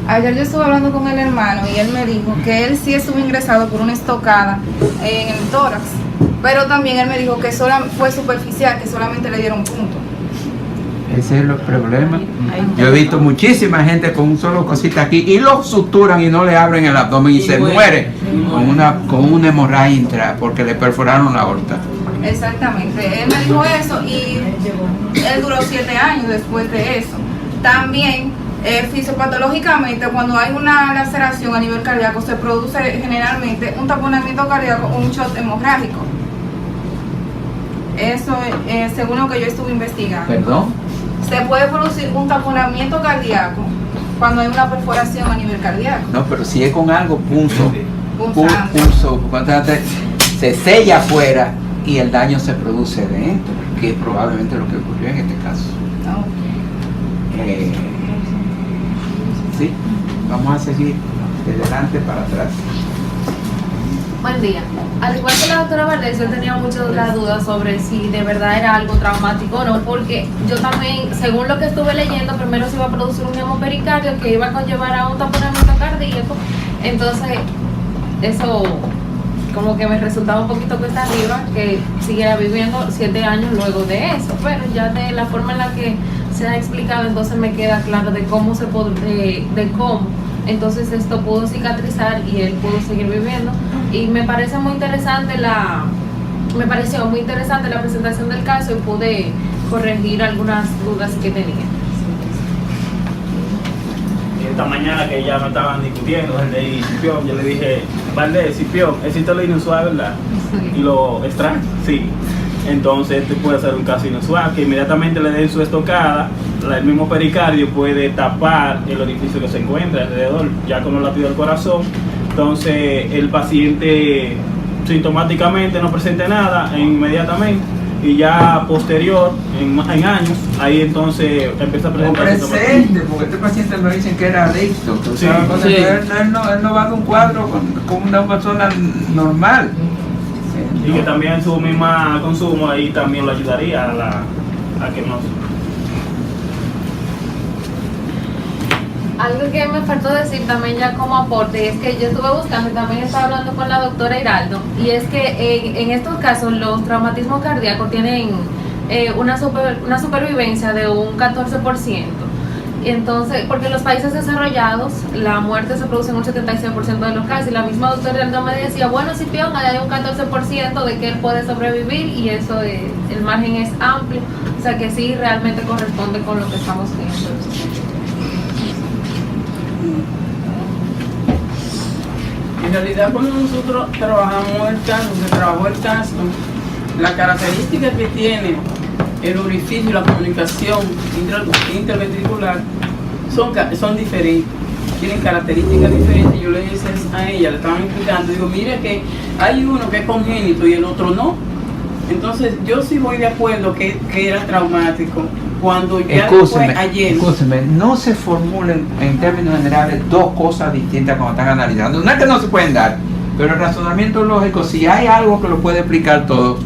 Ayer yo estuve hablando con el hermano y él me dijo que él sí estuvo ingresado por una estocada en el tórax, pero también él me dijo que fue superficial, que solamente le dieron punto. Ese es el problema. Yo he visto muchísima gente con un solo cosita aquí y lo suturan y no le abren el abdomen y se muere con una hemorragia porque le perforaron la aorta. Exactamente, él me dijo eso y él duró 7 años después de eso. También fisiopatológicamente, cuando hay una laceración a nivel cardíaco, se produce generalmente un taponamiento cardíaco o un shock hemorrágico. Eso es según lo que yo estuve investigando. ¿Perdón? Se puede producir un taponamiento cardíaco cuando hay una perforación a nivel cardíaco. No, pero si es con algo pulso, Punzante. se sella afuera y el daño se produce dentro, que es probablemente lo que ocurrió en este caso. Sí, vamos a seguir de delante para atrás. Buen día. Al igual que la doctora Valdés, yo tenía muchas las dudas sobre si de verdad era algo traumático o no, porque yo también, según lo que estuve leyendo, primero se iba a producir un hemopericardio que iba a conllevar a un taponamiento cardíaco. Entonces, eso como que me resultaba un poquito cuesta arriba que siguiera viviendo 7 años luego de eso. Pero ya de la forma en la que se ha explicado, entonces me queda claro de cómo entonces esto pudo cicatrizar y él pudo seguir viviendo. Y me pareció muy interesante la presentación del caso y pude corregir algunas dudas que tenía. Esta mañana que ya me estaban discutiendo el de Cipión, yo le dije, Valdés, Cipión, existe lo inusual, ¿verdad? Sí. Y lo extraño, sí. Entonces este puede ser un caso inusual, que inmediatamente le den su estocada, el mismo pericardio puede tapar el orificio que se encuentra alrededor, ya con los latidos del corazón. Entonces el paciente sintomáticamente no presente nada inmediatamente, y ya posterior, en años, ahí entonces empieza a presentar presente, porque este paciente me dicen que era adicto, que Sí, sí. Él no va de un cuadro con una persona normal. Y que también su misma consumo ahí también lo ayudaría a que no. Algo que me faltó decir también ya como aporte es que yo estuve buscando y también estaba hablando con la doctora Hiraldo, y es que en estos casos los traumatismos cardíacos tienen una supervivencia de un 14%. Entonces, porque en los países desarrollados la muerte se produce en un 76% de los casos, y la misma doctora Hiraldo me decía, bueno, Cipión, hay un 14% de que él puede sobrevivir, y eso el margen es amplio, o sea que sí realmente corresponde con lo que estamos viendo. En realidad, cuando nosotros trabajamos el caso, se trabajó el caso, la característica que tiene el orificio y la comunicación interventricular son diferentes, tienen características diferentes. Yo le dije a ella, le estaban explicando, digo, mire que hay uno que es congénito y el otro no. Entonces yo sí voy de acuerdo que era traumático. Cuando ya ayer... no se formulen en términos generales dos cosas distintas cuando están analizando. No es que no se pueden dar, pero el razonamiento lógico, si hay algo que lo puede explicar todo,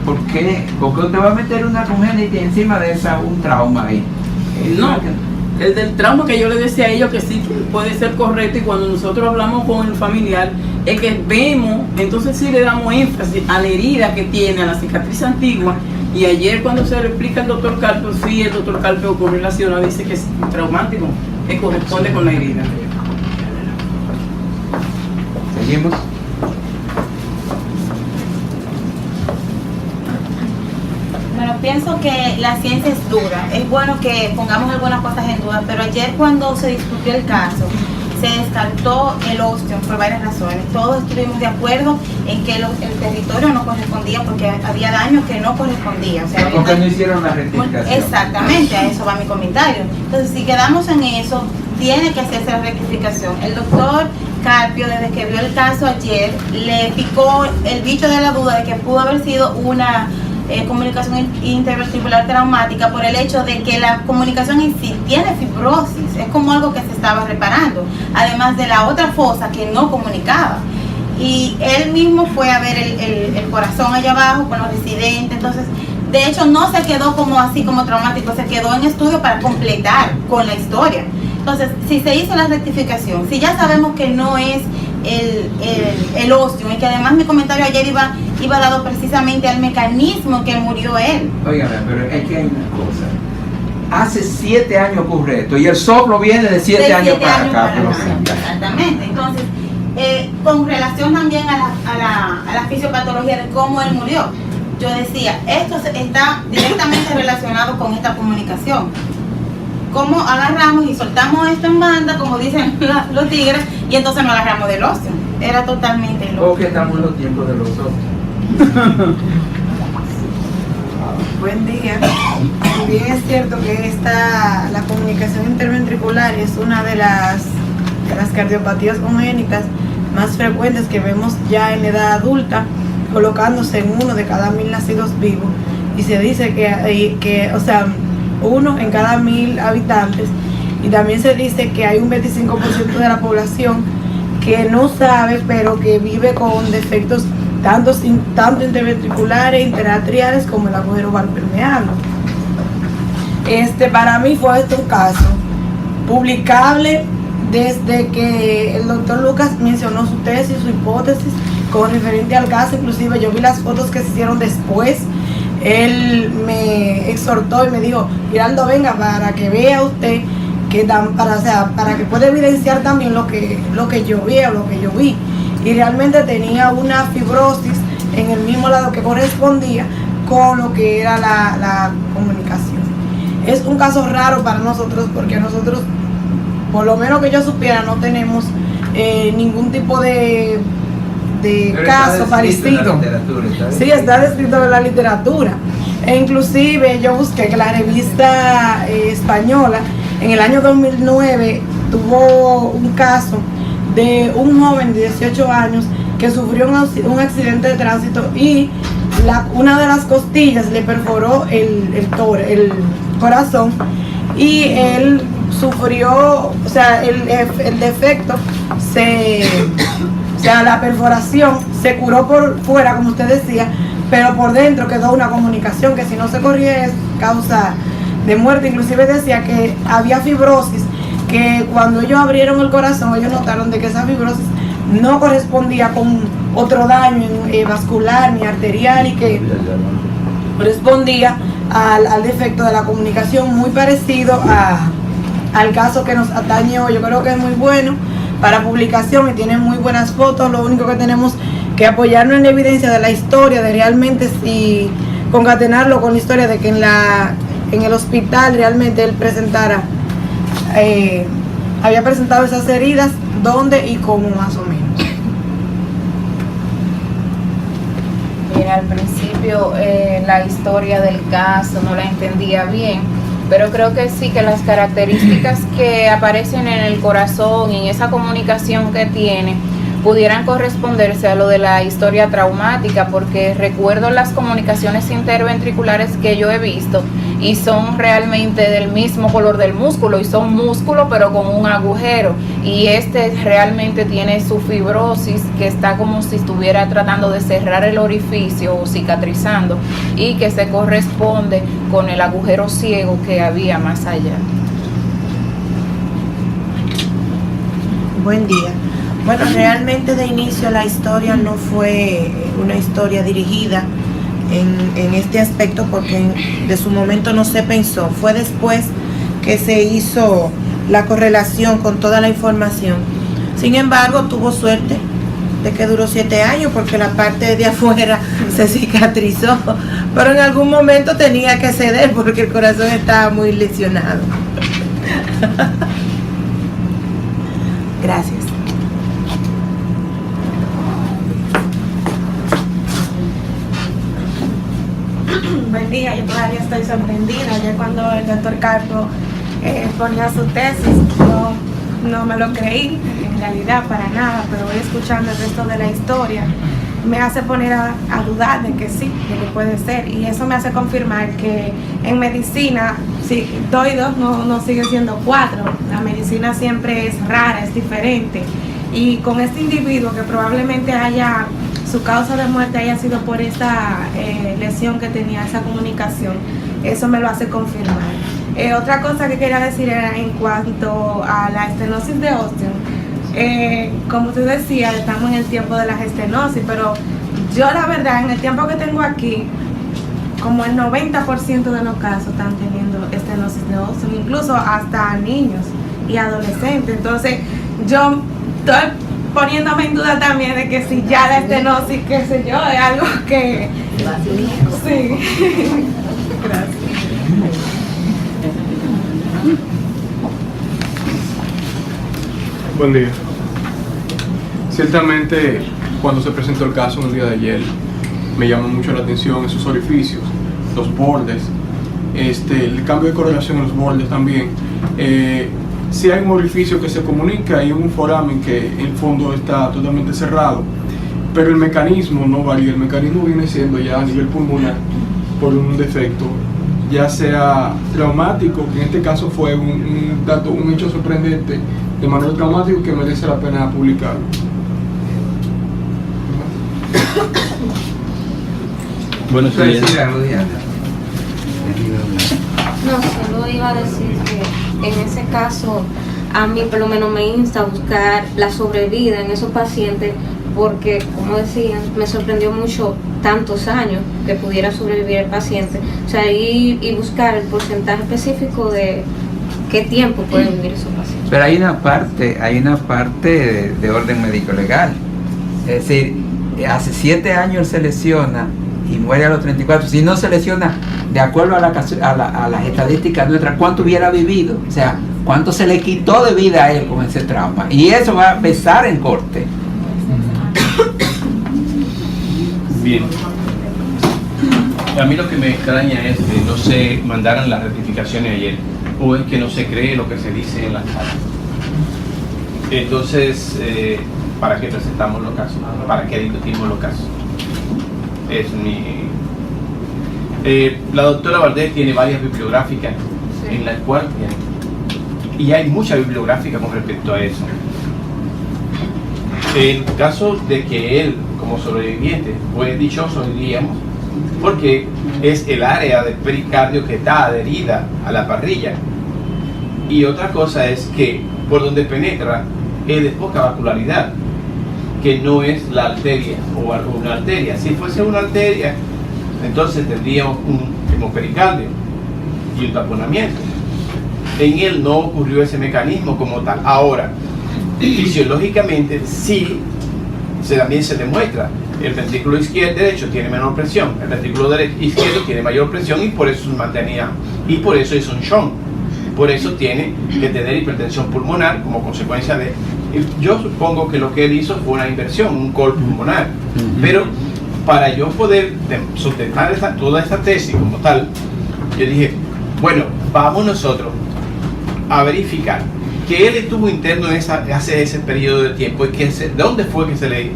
¿por qué? Porque usted va a meter una congénita y encima de esa un trauma ahí. No, el del trauma que yo le decía a ellos que sí puede ser correcto, y cuando nosotros hablamos con el familiar es que vemos, entonces sí le damos énfasis a la herida que tiene, a la cicatriz antigua. Y ayer cuando se le explica al doctor Carpio, sí, el doctor Carpio correlaciona, dice que es traumático, que corresponde con la herida. Seguimos. Bueno, pienso que la ciencia es dura. Es bueno que pongamos algunas cosas en duda, pero ayer cuando se discutió el caso, se descartó el ostium por varias razones. Todos estuvimos de acuerdo en que el territorio no correspondía porque había daño que no correspondía. O sea, porque no hicieron la rectificación. Exactamente, a eso va mi comentario. Entonces, si quedamos en eso, tiene que hacerse la rectificación. El doctor Carpio, desde que vio el caso ayer, le picó el bicho de la duda de que pudo haber sido una comunicación interventricular traumática por el hecho de que la comunicación en sí tiene fibrosis, es como algo que se estaba reparando, además de la otra fosa que no comunicaba. Y él mismo fue a ver el corazón allá abajo con los residentes. Entonces, de hecho, no se quedó como así como traumático, se quedó en estudio para completar con la historia. Entonces, si se hizo la rectificación, si ya sabemos que no es el ostium, y que además mi comentario ayer iba dado precisamente al mecanismo que murió él. Óigame, pero es que hay una cosa. Hace 7 años ocurre esto y el soplo viene de 7 años para acá. Exactamente. Entonces, con relación también a la fisiopatología de cómo él murió, yo decía, esto está directamente relacionado con esta comunicación. Cómo agarramos y soltamos esto en banda, como dicen los tigres, y entonces nos agarramos del ocio. Era totalmente loco. Porque estamos en los tiempos de los otros. Buen día. También es cierto que la comunicación interventricular es una de las cardiopatías congénitas más frecuentes que vemos ya en edad adulta, colocándose en 1 de cada 1000 nacidos vivos. Y se dice que o sea, 1 en cada 1000 habitantes. Y también se dice que hay un 25% de la población que no sabe, pero que vive con defectos tanto interventriculares, interatriales, como el agujero oval permeable. Para mí fue un caso publicable desde que el doctor Lucas mencionó su tesis, su hipótesis con referente al caso. Inclusive yo vi las fotos que se hicieron después. Él me exhortó y me dijo: Giraldo, venga, para que vea usted para que pueda evidenciar también lo que yo vi o lo que yo vi. Y realmente tenía una fibrosis en el mismo lado que correspondía con lo que era la comunicación. Es un caso raro para nosotros, porque nosotros, por lo menos que yo supiera, no tenemos ningún tipo de caso parecido. Sí, está descrito en la literatura. E inclusive yo busqué que la revista española en el año 2009 tuvo un caso de un joven de 18 años que sufrió un accidente de tránsito y una de las costillas le perforó el corazón, y él sufrió, o sea, el defecto la perforación se curó por fuera, como usted decía, pero por dentro quedó una comunicación que, si no se corría, es causa de muerte. Inclusive decía que había fibrosis, que cuando ellos abrieron el corazón, ellos notaron de que esa fibrosis no correspondía con otro daño vascular ni arterial, y que correspondía al defecto de la comunicación, muy parecido al caso que nos atañe hoy. Yo creo que es muy bueno para publicación y tiene muy buenas fotos. Lo único que tenemos que apoyarnos en la evidencia de la historia, de realmente si concatenarlo con la historia de que en el hospital realmente él había presentado esas heridas, dónde y cómo, más o menos. Mira, al principio la historia del caso no la entendía bien, pero creo que sí, que las características que aparecen en el corazón y en esa comunicación que tiene pudieran corresponderse a lo de la historia traumática, porque recuerdo las comunicaciones interventriculares que yo he visto y son realmente del mismo color del músculo, y son músculo pero con un agujero, y realmente tiene su fibrosis, que está como si estuviera tratando de cerrar el orificio o cicatrizando, y que se corresponde con el agujero ciego que había más allá. Buen día. Bueno, realmente de inicio la historia no fue una historia dirigida en este aspecto, porque de su momento no se pensó. Fue después que se hizo la correlación con toda la información. Sin embargo, tuvo suerte de que duró 7 años, porque la parte de afuera se cicatrizó, pero en algún momento tenía que ceder porque el corazón estaba muy lesionado. Gracias. Buen día, yo todavía estoy sorprendida. Ayer cuando el doctor Carpo ponía su tesis, no me lo creí, en realidad para nada, pero voy escuchando el resto de la historia, me hace poner a dudar de que sí, de que puede ser, y eso me hace confirmar que en medicina, si 2 y 2 no sigue siendo 4, la medicina siempre es rara, es diferente, y con este individuo que probablemente su causa de muerte haya sido por esa lesión que tenía, esa comunicación, eso me lo hace confirmar. Otra cosa que quería decir era en cuanto a la estenosis de Austin. Como usted decía, estamos en el tiempo de la estenosis, pero yo la verdad, en el tiempo que tengo aquí, como el 90% de los casos están teniendo estenosis de Austin, incluso hasta niños y adolescentes. Entonces, yo estoy poniéndome en duda también de que si ya la estenosis, qué sé yo, es algo que... Sí. Gracias. Buen día. Ciertamente, cuando se presentó el caso en el día de ayer, me llamó mucho la atención esos orificios, los bordes, el cambio de correlación en los bordes también. Si hay un orificio que se comunica y un foramen que en el fondo está totalmente cerrado, pero el mecanismo no varía. El mecanismo viene siendo ya a nivel pulmonar por un defecto, ya sea traumático, que en este caso fue un hecho sorprendente de manera traumática que merece la pena publicarlo. Bueno, ¿Puedo decir algo, Diana? No, solo iba a decir que en ese caso a mí por lo menos me insta a buscar la sobrevida en esos pacientes porque, como decían, me sorprendió mucho tantos años que pudiera sobrevivir el paciente. O sea, y buscar el porcentaje específico de qué tiempo puede vivir esos pacientes. Pero hay una parte de orden médico legal. Es decir, hace 7 años él se lesiona y muere a los 34. Si no se lesiona, de acuerdo a las estadísticas nuestras, ¿cuánto hubiera vivido? O sea, ¿cuánto se le quitó de vida a él con ese trauma? Y eso va a pesar en corte. Bien. A mí lo que me extraña es que no se mandaran las rectificaciones ayer, o es que no se cree lo que se dice en las salas. Entonces, ¿para qué presentamos los casos? ¿Para qué discutimos los casos? Es mi... la doctora Valdés tiene varias bibliográficas en las cuales, y hay mucha bibliográfica con respecto a eso. En caso de que él, como sobreviviente, fue dichoso, diríamos, porque es el área del pericardio que está adherida a la parrilla. Y otra cosa es que por donde penetra es de poca vascularidad, que no es la arteria o alguna arteria. Si fuese una arteria, entonces tendríamos un hemopericardio y un taponamiento. En él no ocurrió ese mecanismo como tal. Ahora, fisiológicamente sí también se demuestra. El ventrículo derecho tiene menor presión, el ventrículo izquierdo tiene mayor presión y por eso se mantenía, y por eso es un shunt. Por eso tiene que tener hipertensión pulmonar como consecuencia de... Yo supongo que lo que él hizo fue una inversión, un col pulmonar. Pero para yo poder sustentar toda esta tesis como tal, yo dije, bueno, vamos nosotros a verificar que él estuvo interno hace ese periodo de tiempo y que dónde fue que se le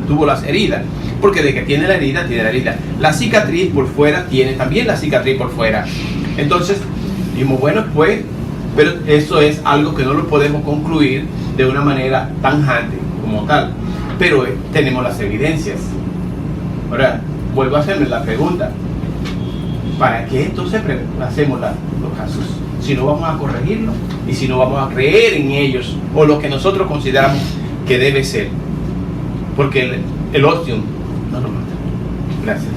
tuvo las heridas, porque de que tiene la herida, la cicatriz por fuera, tiene también la cicatriz por fuera. Entonces dijimos, bueno, pues, pero eso es algo que no lo podemos concluir de una manera tanjante como tal, pero tenemos las evidencias. Ahora vuelvo a hacerme la pregunta, ¿para qué entonces hacemos los casos? Si no vamos a corregirlo y si no vamos a creer en ellos o lo que nosotros consideramos que debe ser, porque el ostium no lo mata. Gracias.